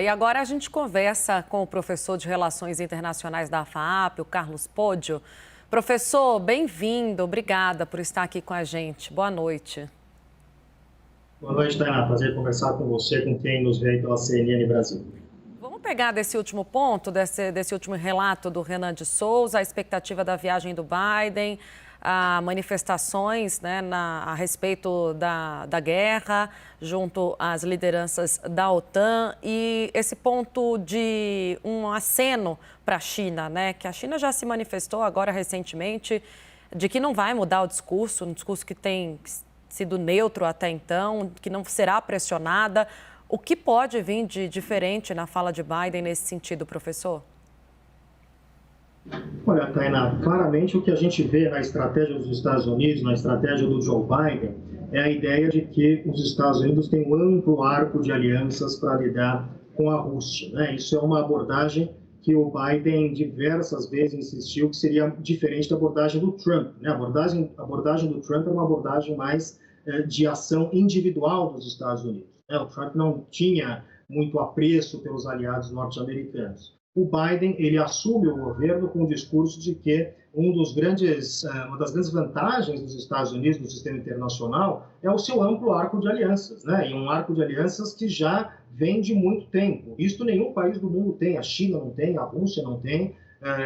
E agora a gente conversa com o professor de Relações Internacionais da FAAP, o Carlos Poggio. Professor, bem-vindo, obrigada por estar aqui com a gente. Boa noite. Boa noite, Tainá. Prazer conversar com você, com quem nos vê aí pela CNN Brasil. Vamos pegar desse último ponto, desse último relato do Renan de Souza, a expectativa da viagem do Biden, manifestações, né, a respeito da guerra, junto às lideranças da OTAN, e esse ponto de um aceno para a China, né, que a China já se manifestou agora recentemente, de que não vai mudar o discurso, um discurso que tem sido neutro até então, que não será pressionada. O que pode vir de diferente na fala de Biden nesse sentido, professor? Olha, Tainá, claramente o que a gente vê na estratégia dos Estados Unidos, na estratégia do Joe Biden, é a ideia de que os Estados Unidos têm um amplo arco de alianças para lidar com a Rússia, né? Isso é uma abordagem que o Biden diversas vezes insistiu que seria diferente da abordagem do Trump, né? A abordagem do Trump é uma abordagem mais de ação individual dos Estados Unidos, né? O Trump não tinha muito apreço pelos aliados norte-americanos. O Biden, ele assume o governo com o discurso de que uma das grandes vantagens dos Estados Unidos no sistema internacional é o seu amplo arco de alianças, né? E um arco de alianças que já vem de muito tempo. Isto nenhum país do mundo tem, a China não tem, a Rússia não tem,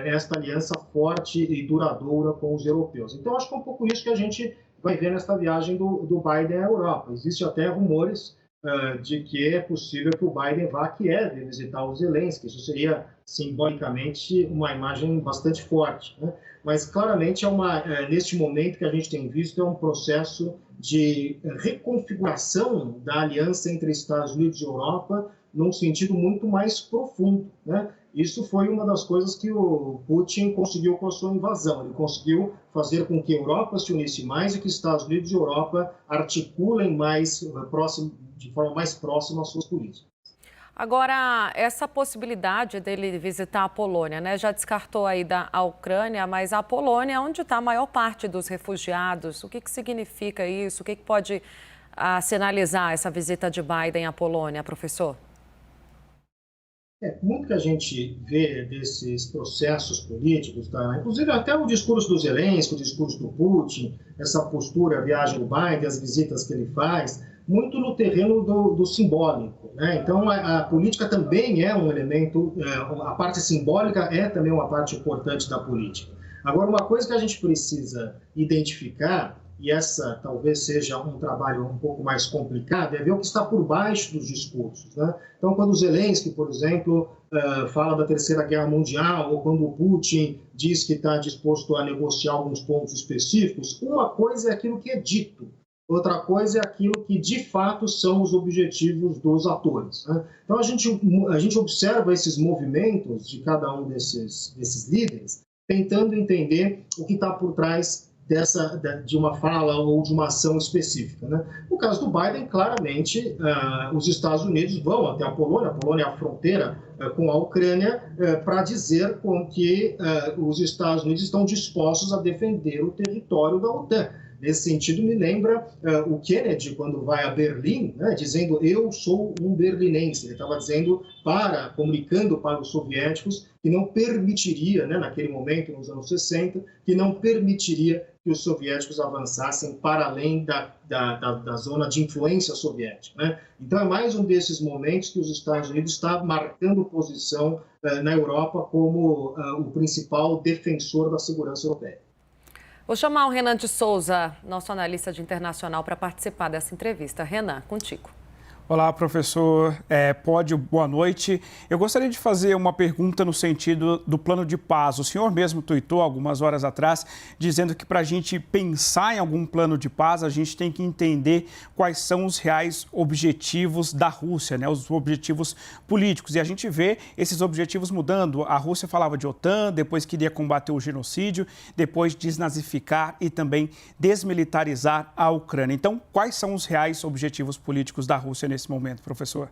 esta aliança forte e duradoura com os europeus. Então, acho que é um pouco isso que a gente vai ver nesta viagem do Biden à Europa. Existem até rumores de que é possível que o Biden vá a Kiev visitar o Zelensky. Isso seria, simbolicamente, uma imagem bastante forte, né? Mas, claramente, neste momento que a gente tem visto, é um processo de reconfiguração da aliança entre Estados Unidos e Europa num sentido muito mais profundo, né? Isso foi uma das coisas que o Putin conseguiu com a sua invasão. Ele conseguiu fazer com que a Europa se unisse mais e que Estados Unidos e Europa articulem de forma mais próxima as suas políticas. Agora, essa possibilidade dele visitar a Polônia, né? Já descartou aí a Ucrânia, mas a Polônia é onde está a maior parte dos refugiados. O que significa isso? O que pode sinalizar essa visita de Biden à Polônia, professor? Muito que a gente vê desses processos políticos, tá? Inclusive até o discurso do Zelensky, o discurso do Putin, essa postura, a viagem do Biden, as visitas que ele faz, muito no terreno do simbólico, né? Então, a política também é um elemento, a parte simbólica é também uma parte importante da política. Agora, uma coisa que a gente precisa identificar, e essa talvez seja um trabalho um pouco mais complicado, é ver o que está por baixo dos discursos, né? Então, quando o Zelensky, por exemplo, fala da Terceira Guerra Mundial, ou quando o Putin diz que está disposto a negociar alguns pontos específicos, uma coisa é aquilo que é dito, outra coisa é aquilo que, de fato, são os objetivos dos atores, né? Então, a gente observa esses movimentos de cada um desses líderes, tentando entender o que está por trás de uma fala ou de uma ação específica, né? No caso do Biden, claramente, os Estados Unidos vão até a Polônia é a fronteira com a Ucrânia, para dizer que os Estados Unidos estão dispostos a defender o território da OTAN. Nesse sentido, me lembra o Kennedy, quando vai a Berlim, né, dizendo, eu sou um berlinense. Ele estava comunicando para os soviéticos que não permitiria, né, naquele momento, nos anos 60, que não permitiria que os soviéticos avançassem para além da zona de influência soviética, né? Então, é mais um desses momentos que os Estados Unidos está marcando posição na Europa como o principal defensor da segurança europeia. Vou chamar o Renan de Souza, nosso analista de internacional, para participar dessa entrevista. Renan, contigo. Olá, professor Poggio, boa noite. Eu gostaria de fazer uma pergunta no sentido do plano de paz. O senhor mesmo tuitou algumas horas atrás, dizendo que para a gente pensar em algum plano de paz, a gente tem que entender quais são os reais objetivos da Rússia, né? Os objetivos políticos. E a gente vê esses objetivos mudando. A Rússia falava de OTAN, depois queria combater o genocídio, depois desnazificar e também desmilitarizar a Ucrânia. Então, quais são os reais objetivos políticos da Rússia nesse momento, professor?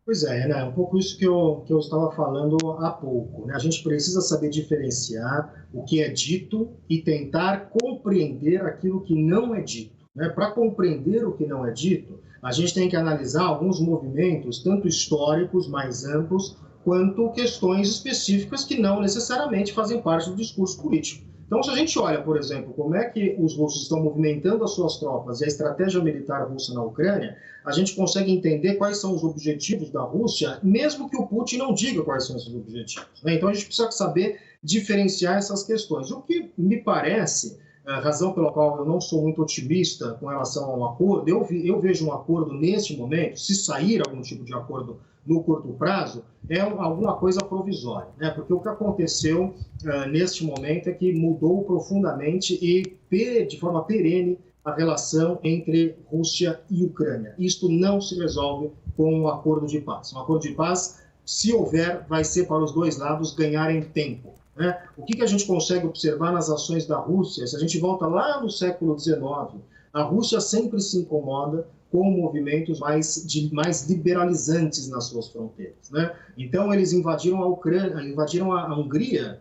Pois é, né? Um pouco isso que eu estava falando há pouco, né? A gente precisa saber diferenciar o que é dito e tentar compreender aquilo que não é dito, né? Para compreender o que não é dito, A gente tem que analisar alguns movimentos, tanto históricos, mais amplos, quanto questões específicas que não necessariamente fazem parte do discurso político. Então, se a gente olha, por exemplo, como é que os russos estão movimentando as suas tropas e a estratégia militar russa na Ucrânia, a gente consegue entender quais são os objetivos da Rússia, mesmo que o Putin não diga quais são esses objetivos, né? Então, a gente precisa saber diferenciar essas questões. O que me parece, a razão pela qual eu não sou muito otimista com relação ao acordo, eu vejo um acordo neste momento, se sair algum tipo de acordo no curto prazo, é alguma coisa provisória, né? Porque o que aconteceu neste momento é que mudou profundamente e de forma perene a relação entre Rússia e Ucrânia. Isto não se resolve com um acordo de paz. Um acordo de paz, se houver, vai ser para os dois lados ganharem tempo, né? O que a gente consegue observar nas ações da Rússia? Se a gente volta lá no século XIX, a Rússia sempre se incomoda com movimentos mais liberalizantes nas suas fronteiras, né? Então, eles invadiram a Ucrânia, invadiram a Hungria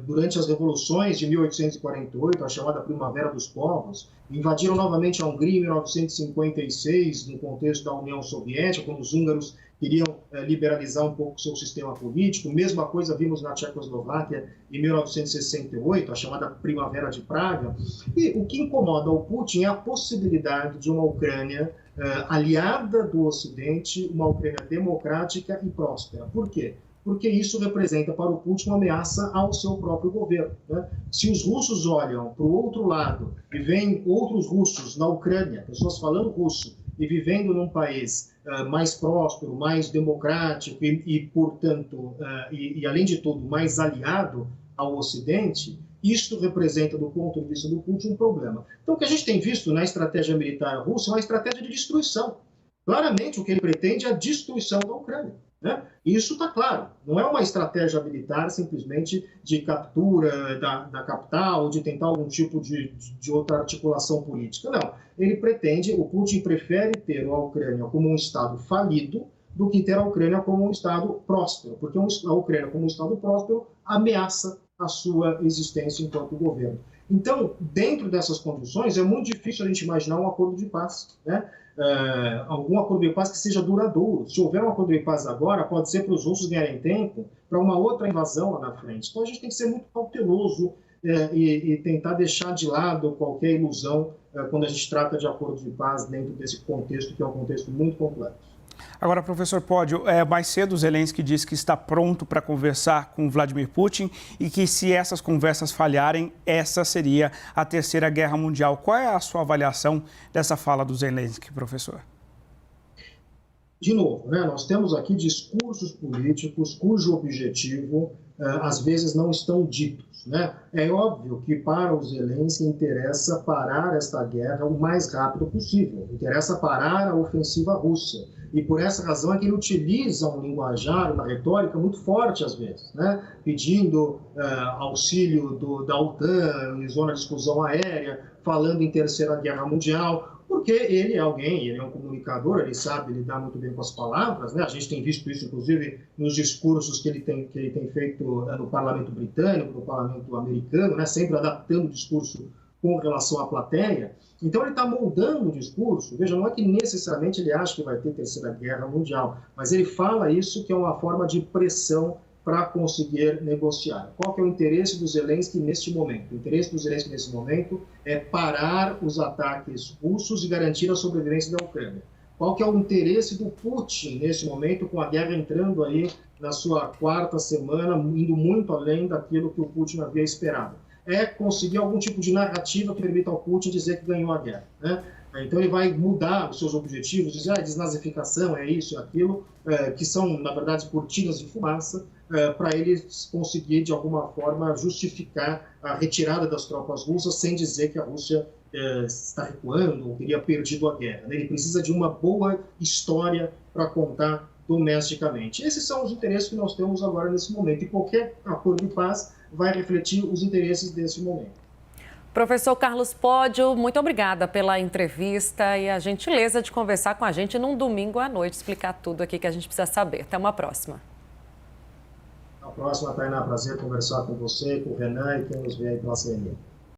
durante as revoluções de 1848, a chamada Primavera dos Povos, invadiram novamente a Hungria em 1956, no contexto da União Soviética, quando os húngaros queriam liberalizar um pouco o seu sistema político. Mesma coisa vimos na Tchecoslováquia em 1968, a chamada Primavera de Praga. E o que incomoda o Putin é a possibilidade de uma Ucrânia aliada do Ocidente, uma Ucrânia democrática e próspera. Por quê? Porque isso representa para o Putin uma ameaça ao seu próprio governo, né? Se os russos olham para o outro lado e veem outros russos na Ucrânia, pessoas falando russo, e vivendo num país mais próspero, mais democrático portanto, além de tudo, mais aliado ao Ocidente, isto representa, do ponto de vista do Putin, um problema. Então, o que a gente tem visto na estratégia militar russa é uma estratégia de destruição. Claramente, o que ele pretende é a destruição da Ucrânia, né? Isso está claro. Não é uma estratégia militar simplesmente de captura da capital ou de tentar algum tipo de outra articulação política. Não. Ele pretende, o Putin prefere ter a Ucrânia como um Estado falido do que ter a Ucrânia como um Estado próspero, porque a Ucrânia como um Estado próspero ameaça a sua existência enquanto governo. Então, dentro dessas condições, é muito difícil a gente imaginar um acordo de paz, né? Algum acordo de paz que seja duradouro. Se houver um acordo de paz agora, pode ser para os russos ganharem tempo para uma outra invasão lá na frente. Então, a gente tem que ser muito cauteloso e tentar deixar de lado qualquer ilusão quando a gente trata de acordo de paz dentro desse contexto, que é um contexto muito complexo. Agora, professor Pódio, mais cedo o Zelensky disse que está pronto para conversar com Vladimir Putin e que, se essas conversas falharem, essa seria a Terceira Guerra Mundial. Qual é a sua avaliação dessa fala do Zelensky, professor? De novo, né, nós temos aqui discursos políticos cujo objetivo, às vezes, não estão ditos, né? É óbvio que para o Zelensky interessa parar esta guerra o mais rápido possível, interessa parar a ofensiva russa. E por essa razão é que ele utiliza um linguajar, uma retórica muito forte às vezes, né? Pedindo auxílio da OTAN em zona de exclusão aérea, falando em Terceira Guerra Mundial, porque ele é um comunicador, ele sabe lidar muito bem com as palavras, né? A gente tem visto isso, inclusive, nos discursos que ele tem feito no Parlamento Britânico, no Parlamento Americano, né? Sempre adaptando o discurso com relação à plateia. Então, ele está moldando o discurso. Veja, não é que necessariamente ele acha que vai ter Terceira Guerra Mundial, mas ele fala isso que é uma forma de pressão para conseguir negociar. Qual que é o interesse do Zelensky neste momento? O interesse do Zelensky nesse momento é parar os ataques russos e garantir a sobrevivência da Ucrânia. Qual que é o interesse do Putin nesse momento, com a guerra entrando aí na sua quarta semana, indo muito além daquilo que o Putin havia esperado? É conseguir algum tipo de narrativa que permita ao Putin dizer que ganhou a guerra, né? Então ele vai mudar os seus objetivos, dizer desnazificação, é isso, é aquilo, que são, na verdade, cortinas de fumaça, para ele conseguir, de alguma forma, justificar a retirada das tropas russas sem dizer que a Rússia está recuando ou teria perdido a guerra, né? Ele precisa de uma boa história para contar domesticamente. Esses são os interesses que nós temos agora nesse momento, e qualquer acordo de paz vai refletir os interesses desse momento. Professor Carlos Pódio, muito obrigada pela entrevista e a gentileza de conversar com a gente num domingo à noite, explicar tudo aqui que a gente precisa saber. Até uma próxima. Até a próxima, Tainá. Prazer conversar com você, com o Renan e quem nos vê aí pela CNN.